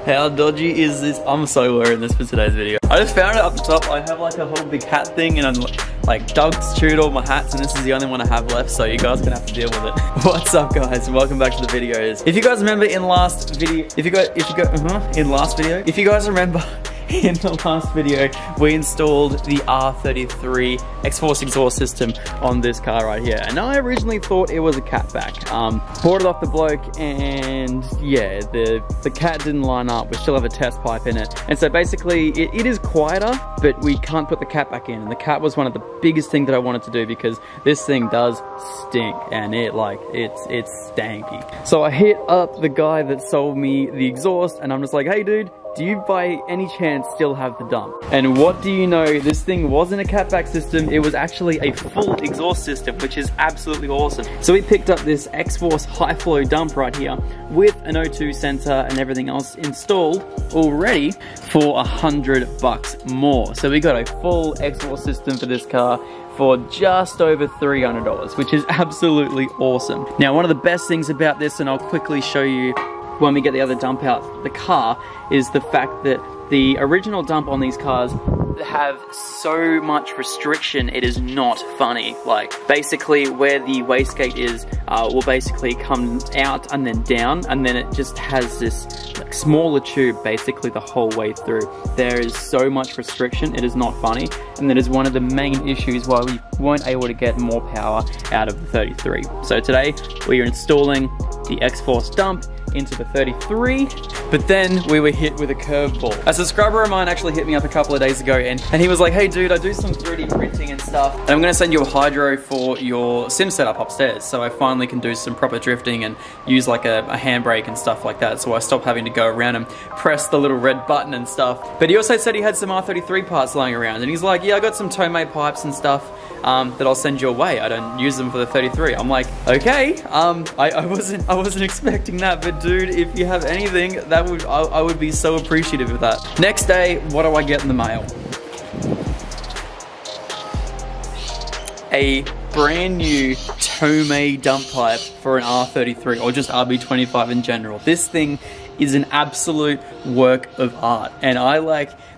How dodgy is this? I'm so wearing this for today's video. I just found it up the top. I have like a whole big hat thing and I'm like Doug's chewed all my hats and this is the only one I have left, so you guys gonna have to deal with it. What's up guys? Welcome back to the videos. If you guys remember in last video, if you guys remember in the last video, we installed the R33 xforce exhaust system on this car right here. And I originally thought it was a catback. Bought it off the bloke and yeah, the cat didn't line up. We still have a test pipe in it. And so basically it is quieter, but we can't put the cat back in. And the cat was one of the biggest things that I wanted to do because this thing does stink and it's stanky. So I hit up the guy that sold me the exhaust and I'm just like, hey dude, do you by any chance still have the dump? And what do you know, this thing wasn't a catback system, it was actually a full exhaust system, which is absolutely awesome. So we picked up this xforce high flow dump right here with an O2 sensor and everything else installed already for $100 more. So we got a full xforce system for this car for just over $300, which is absolutely awesome. Now, one of the best things about this, and I'll quickly show you when we get the other dump out the car, is the fact that the original dump on these cars have so much restriction, it is not funny. Like basically where the wastegate is will basically come out and then down, and then it just has this like smaller tube basically the whole way through. There is so much restriction, it is not funny, and that is one of the main issues why we weren't able to get more power out of the 33. So today we are installing the xforce dump into the 33, but then we were hit with a curveball. A subscriber of mine actually hit me up a couple of days ago and he was like, hey dude, I do some 3D printing and stuff, and I'm gonna send you a hydro for your sim setup upstairs, so I finally can do some proper drifting and use like a handbrake and stuff like that, so I stopped having to go around and press the little red button and stuff. But he also said he had some R33 parts lying around, and he's like, yeah, I got some tow-made pipes and stuff that I'll send your way. I don't use them for the 33. I'm like, okay, I wasn't expecting that, but dude, if you have anything, that would I would be so appreciative of that. Next day, what do I get in the mail? A brand new tow-made dump pipe for an R33 or just RB25 in general. This thing is an absolute work of art, and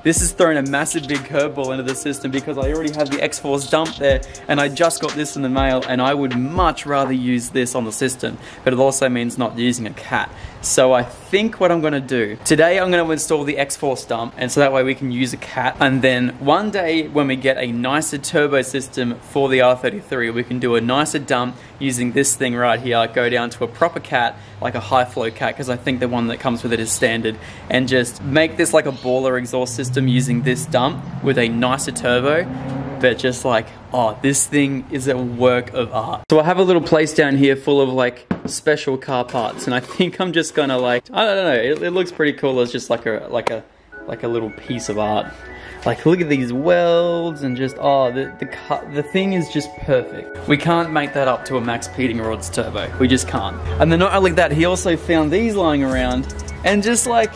this has thrown a massive big curveball into the system because I already have the xforce dump there and I just got this in the mail, and I would much rather use this on the system, but it also means not using a cat. So I think what I'm gonna do today, I'm gonna install the xforce dump, and so that way we can use a cat, and then one day when we get a nicer turbo system for the R33, we can do a nicer dump using this thing right here, go down to a proper cat, like a high flow cat, because I think the one that comes with it is standard, and just make this like a baller exhaust system using this dump with a nicer turbo. But just like, oh, this thing is a work of art. So I have a little place down here full of like special car parts, and I think I'm just gonna like, I don't know, it looks pretty cool as just like a little piece of art. Like, look at these welds and just, oh, the thing is just perfect. We can't make that up to a Max Peeding Rod's turbo. We just can't. And then not only that, he also found these lying around and just like,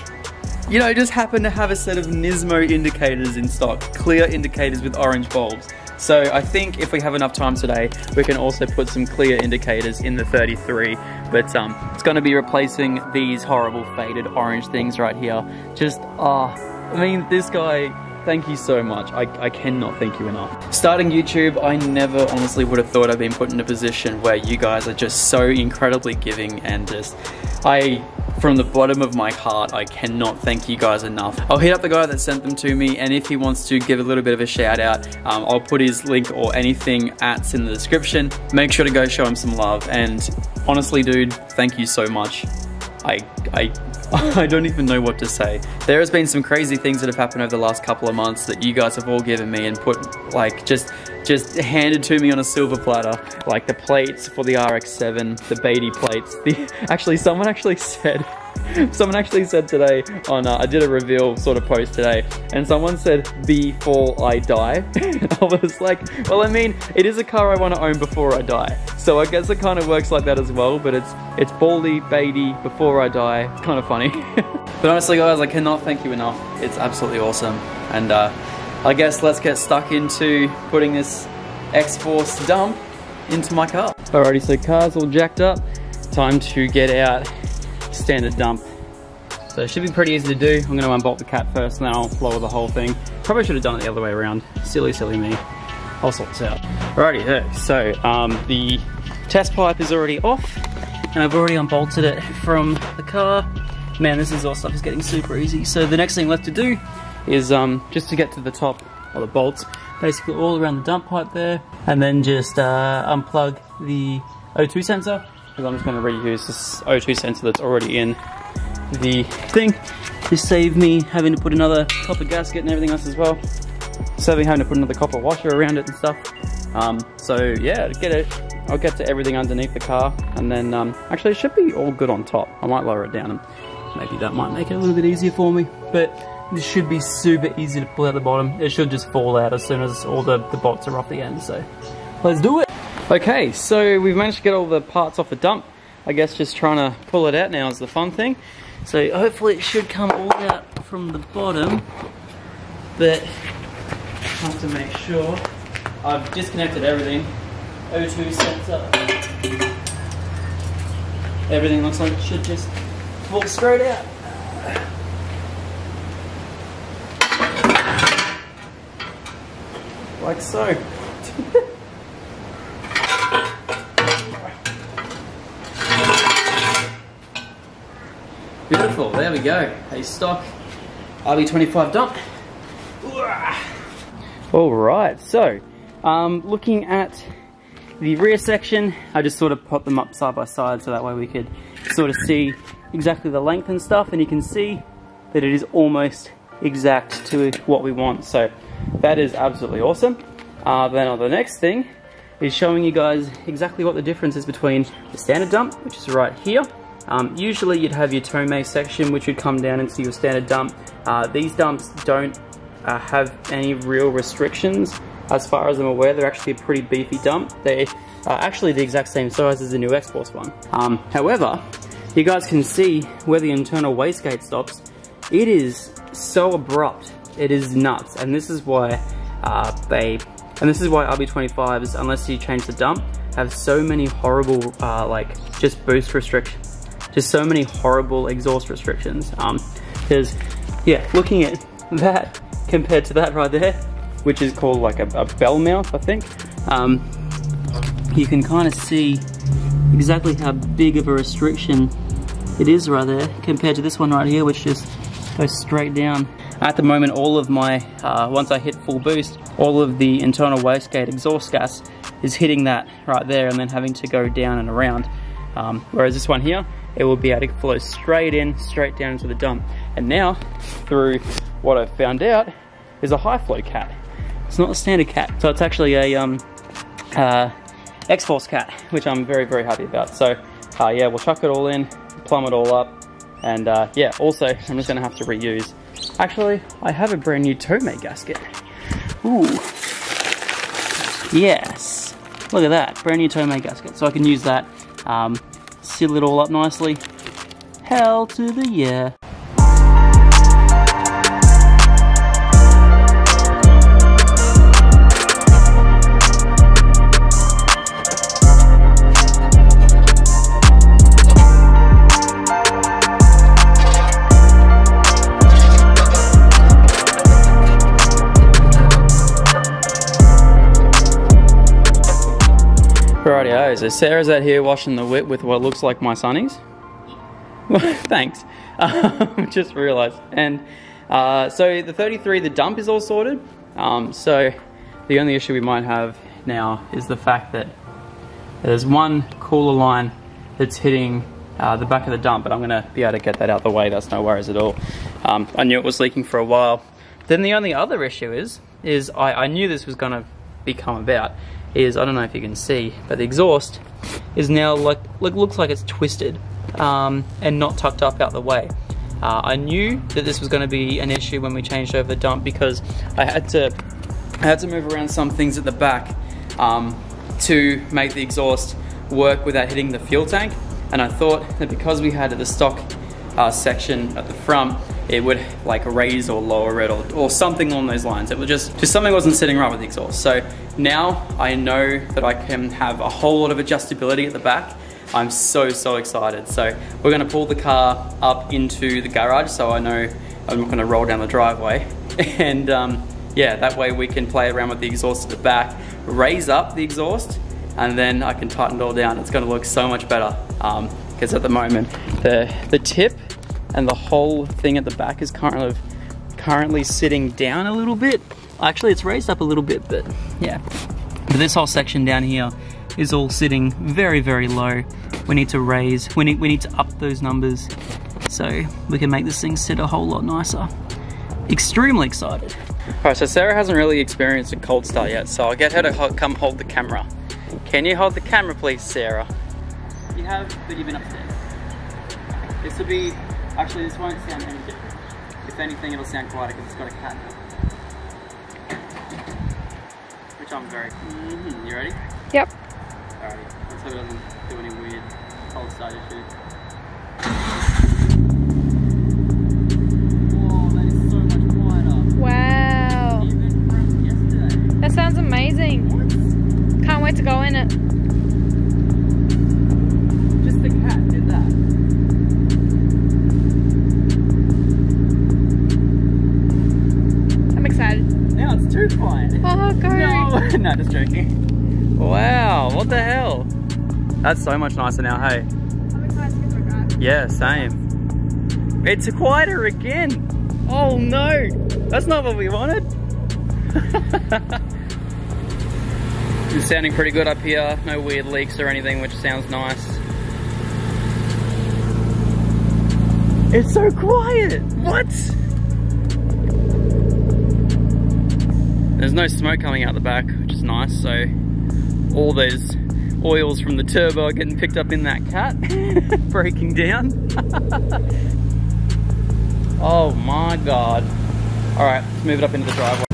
you know, just happened to have a set of Nismo indicators in stock. Clear indicators with orange bulbs. So I think if we have enough time today, we can also put some clear indicators in the 33. But it's gonna be replacing these horrible faded orange things right here. Just, I mean, this guy, thank you so much. I cannot thank you enough. Starting YouTube, I never honestly would have thought I'd been put in a position where you guys are just so incredibly giving, and just, from the bottom of my heart, I cannot thank you guys enough. I'll hit up the guy that sent them to me, and if he wants to give a little bit of a shout out, I'll put his link or anything in the description. Make sure to go show him some love, and honestly dude, thank you so much. I don't even know what to say. There has been some crazy things that have happened over the last couple of months that you guys have all given me and put, like, just handed to me on a silver platter. Like the plates for the RX-7, the Bady plates. Someone actually said today on, I did a reveal sort of post today, and someone said, before I die. And I was like, well, I mean, it is a car I want to own before I die. So I guess it kind of works like that as well, but it's Baldy, Bady, before I die. It's kind of funny. But honestly guys, I cannot thank you enough. It's absolutely awesome. And I guess let's get stuck into putting this xforce dump into my car. Alrighty, so car's all jacked up. Time to get out standard dump So it should be pretty easy to do. I'm gonna unbolt the cat first and then I'll lower the whole thing. Probably should have done it the other way around. Silly, silly me. I'll sort this out. Alrighty, there. So the test pipe is already off and I've already unbolted it from the car. Man, this exhaust stuff is getting super easy. So the next thing left to do is just to get to the top of the bolts, basically all around the dump pipe there, and then just unplug the O2 sensor, because I'm just going to reuse this O2 sensor that's already in the thing. Just save me having to put another copper gasket and everything else as well. Saving having to put another copper washer around it and stuff. So yeah, to get it, I'll get to everything underneath the car, and then actually it should be all good on top. I might lower it down and maybe that might make it a little bit easier for me, but this should be super easy to pull out the bottom. It should just fall out as soon as all the bolts are off the end, so let's do it. Okay, so we've managed to get all the parts off the dump. I guess just trying to pull it out now is the fun thing. So hopefully it should come all out from the bottom, but I have to make sure. I've disconnected everything. O2 sensor. Everything looks like it should just fall straight out. Like so. Beautiful, there we go. A stock RB25 dump. Alright, so looking at the rear section, I just sort of put them up side by side so that way we could sort of see exactly the length and stuff, and you can see that it is almost exact to what we want. So that is absolutely awesome. Then on the next thing is showing you guys exactly what the difference is between the standard dump, which is right here. Usually you'd have your Tomei section, which would come down into your standard dump. These dumps don't have any real restrictions. As far as I'm aware, they're actually a pretty beefy dump. They're actually the exact same size as the new xforce one. However, you guys can see where the internal wastegate stops. It is so abrupt. It is nuts, and this is why RB25s, unless you change the dump, have so many horrible like just boost restrictions, just so many horrible exhaust restrictions. Because yeah, looking at that compared to that right there, which is called like a bell mouth, I think, you can kind of see exactly how big of a restriction it is right there compared to this one right here, which just goes straight down. At the moment, all of my, once I hit full boost, all of the internal wastegate exhaust gas is hitting that right there and then having to go down and around. Whereas this one here, it will be able to flow straight in, straight down into the dump. And now, through what I've found out, is a high flow cat. It's not a standard cat, so it's actually a xforce cat, which I'm very, very happy about. So yeah, we'll chuck it all in, plumb it all up, and yeah, also I'm just gonna have to reuse. Actually, I have a brand new Tomei gasket. Ooh, yes, look at that, brand new Tomei gasket. So I can use that, seal it all up nicely. Hell to the yeah. Rightio, so Sarah's out here washing the whip with what looks like my sunnies. Thanks. Just realised. And so the 33, the dump is all sorted. So the only issue we might have now is the fact that there's one cooler line that's hitting the back of the dump, but I'm going to be able to get that out the way. That's no worries at all. I knew it was leaking for a while. Then the only other issue is I knew this was going to become about. I don't know if you can see, but the exhaust is now looks like it's twisted and not tucked up out the way. I knew that this was going to be an issue when we changed over the dump, because I had to move around some things at the back to make the exhaust work without hitting the fuel tank, and I thought that because we had the stock section at the front, it would like raise or lower it or something along those lines. It was just something wasn't sitting right with the exhaust. So now I know that I can have a whole lot of adjustability at the back I'm so excited. So we're gonna pull the car up into the garage so I know I'm not gonna roll down the driveway. And yeah, that way we can play around with the exhaust at the back, raise up the exhaust, and then I can tighten it all down. It's gonna look so much better. Because at the moment, the tip and the whole thing at the back is currently sitting down a little bit. Actually, it's raised up a little bit, but yeah. But this whole section down here is all sitting very low. We need to raise, we need to up those numbers so we can make this thing sit a whole lot nicer. Extremely excited. All right, so Sarah hasn't really experienced a cold start yet, so I'll get her to come hold the camera. Can you hold the camera, please, Sarah? You have, but you've been upstairs. This will be, actually this won't sound any different. If anything, it'll sound quieter because it's got a cat now. Which I'm very, you ready? Yep. Alrighty, let's hope it doesn't do any weird cold start issues. Whoa, that is so much quieter. Wow. Even from yesterday. That sounds amazing. What? Can't wait to go in it. Just the cat did that. I'm excited. Now it's too quiet. Oh, go. No, no, just joking. Wow, what the hell? That's so much nicer now, hey? I'm excited to get my drive. Yeah, same. It's quieter again. Oh no, that's not what we wanted. It's sounding pretty good up here. No weird leaks or anything, which sounds nice. It's so quiet. What? There's no smoke coming out the back, which is nice. So all those oils from the turbo are getting picked up in that cat, breaking down. Oh my God. All right, let's move it up into the driveway.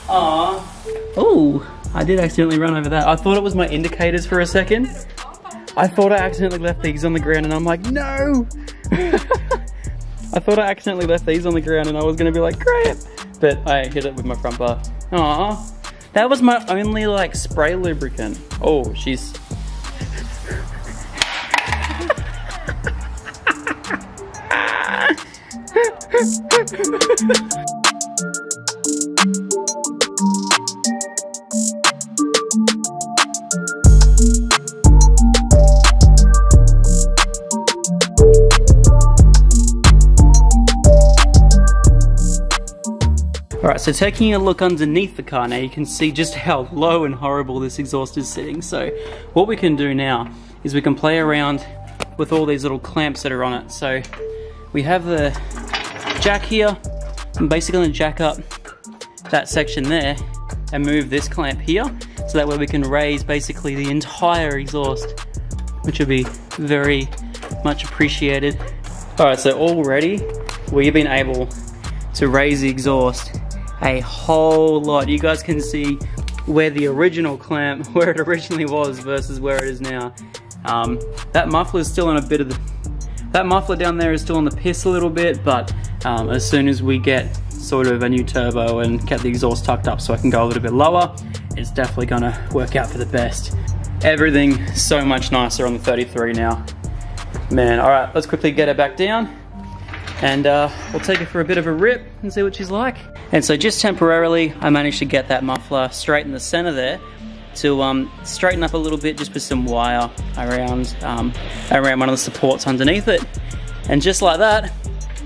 Aww. Oh, I did accidentally run over that. I thought it was my indicators for a second. I thought I accidentally left these on the ground and I'm like, no! I thought I accidentally left these on the ground and I was gonna be like, crap! But I hit it with my front bar. Aww. That was my only like spray lubricant. Oh, she's... Alright, so taking a look underneath the car now, you can see just how low and horrible this exhaust is sitting. So what we can do now is we can play around with all these little clamps that are on it. So we have the jack here. I'm basically going to jack up that section there and move this clamp here, so that way we can raise basically the entire exhaust, which would be very much appreciated. Alright, so already we've been able to raise the exhaust a whole lot. You guys can see where the original clamp, where it originally was versus where it is now. That muffler is still on a bit of the, that muffler down there is still on the piss a little bit, but as soon as we get sort of a new turbo and get the exhaust tucked up so I can go a little bit lower, it's definitely gonna work out for the best. Everything so much nicer on the 33 now. Man, all right, let's quickly get her back down and we'll take her for a bit of a rip and see what she's like. And so just temporarily, I managed to get that muffler straight in the center there to straighten up a little bit, just with some wire around one of the supports underneath it. And just like that,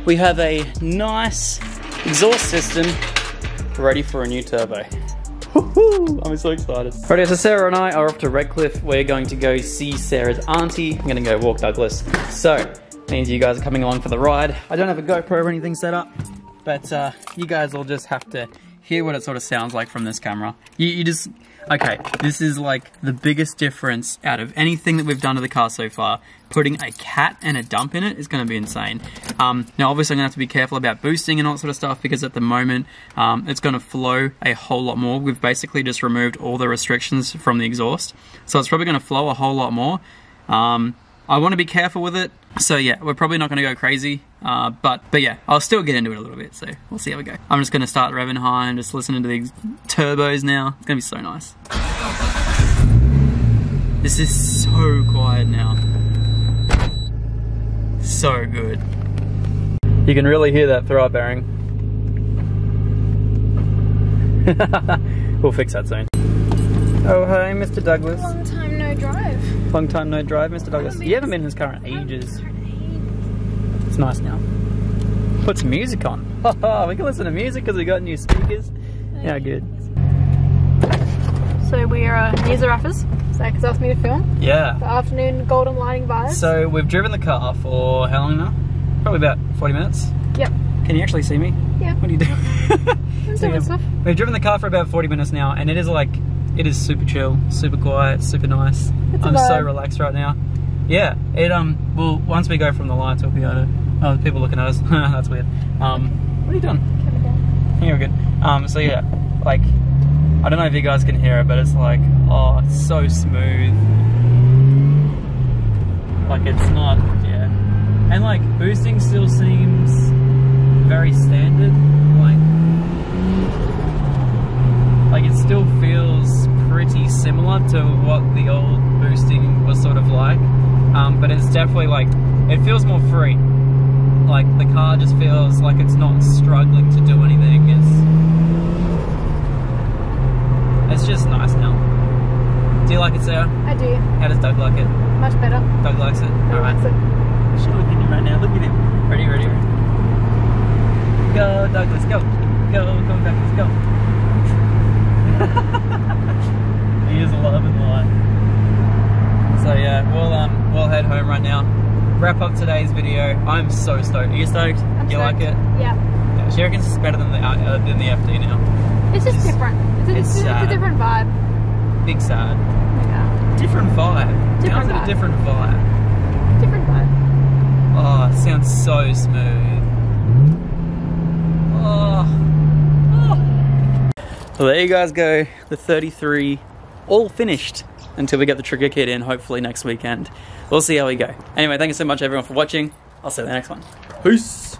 we have a nice exhaust system ready for a new turbo. Woohoo! I'm so excited. Alright, so Sarah and I are off to Redcliffe. We're going to go see Sarah's auntie. I'm gonna go walk Douglas. So, means you guys are coming along for the ride. I don't have a GoPro or anything set up, but you guys will just have to hear what it sort of sounds like from this camera. You just, okay, this is like the biggest difference out of anything that we've done to the car so far. Putting a cat and a dump in it is going to be insane. Now obviously I'm going to have to be careful about boosting and all that sort of stuff, because at the moment it's going to flow a whole lot more. We've basically just removed all the restrictions from the exhaust, so it's probably going to flow a whole lot more. I want to be careful with it, so yeah, we're probably not going to go crazy, but yeah, I'll still get into it a little bit, so we'll see how we go. I'm just going to start revving high and just listening to the turbos now. It's going to be so nice. This is so quiet now. So good. You can really hear that throw-up bearing. We'll fix that soon. Oh, hi, Mr. Douglas. Long time no drive. Long time no drive, Mr. Douglas. You haven't been in this car in ages. It's nice now. Put some music on. We can listen to music because we got new speakers. Yeah, good. So we are near the Raffers. Zach has asked me to film. Yeah. The afternoon golden lighting vibes. So we've driven the car for how long now? Probably about 40 minutes. Yep. Can you actually see me? Yeah. What are you doing? I'm doing stuff. We've driven the car for about 40 minutes now, and it is like, it is super chill, super quiet, super nice. I'm so relaxed right now. Yeah, it well, once we go from the lights, we'll be able to, oh, people looking at us. That's weird. What are you doing? You're good. So yeah, like, I don't know if you guys can hear it, but it's like, oh, it's so smooth. Like, it's not, yeah. And like, boosting still seems very standard. Like it still feels pretty similar to what the old boosting was sort of like. But it's definitely like, it feels more free. Like the car just feels like it's not struggling to do anything. It's just nice now. Do you like it, Sarah? I do. How does Doug like it? Much better. Doug likes it? Alright. She's looking at you right now. Look at him. Ready, ready, ready. Go, Douglas, go. Go, Douglas, go. He is loving life. So yeah, we'll head home right now. Wrap up today's video. I'm so stoked. Are you stoked? You like it? Yeah. Yeah. She reckons it's better than the FD now. It's just different. It's a different vibe. Big sad. Yeah. Different vibe. Different vibe. A different vibe. Different vibe. Oh, it sounds so smooth. Oh. Well, there you guys go, the 33 all finished until we get the trigger kit in, hopefully next weekend. We'll see how we go. Anyway, thank you so much everyone for watching. I'll see you in the next one. Peace!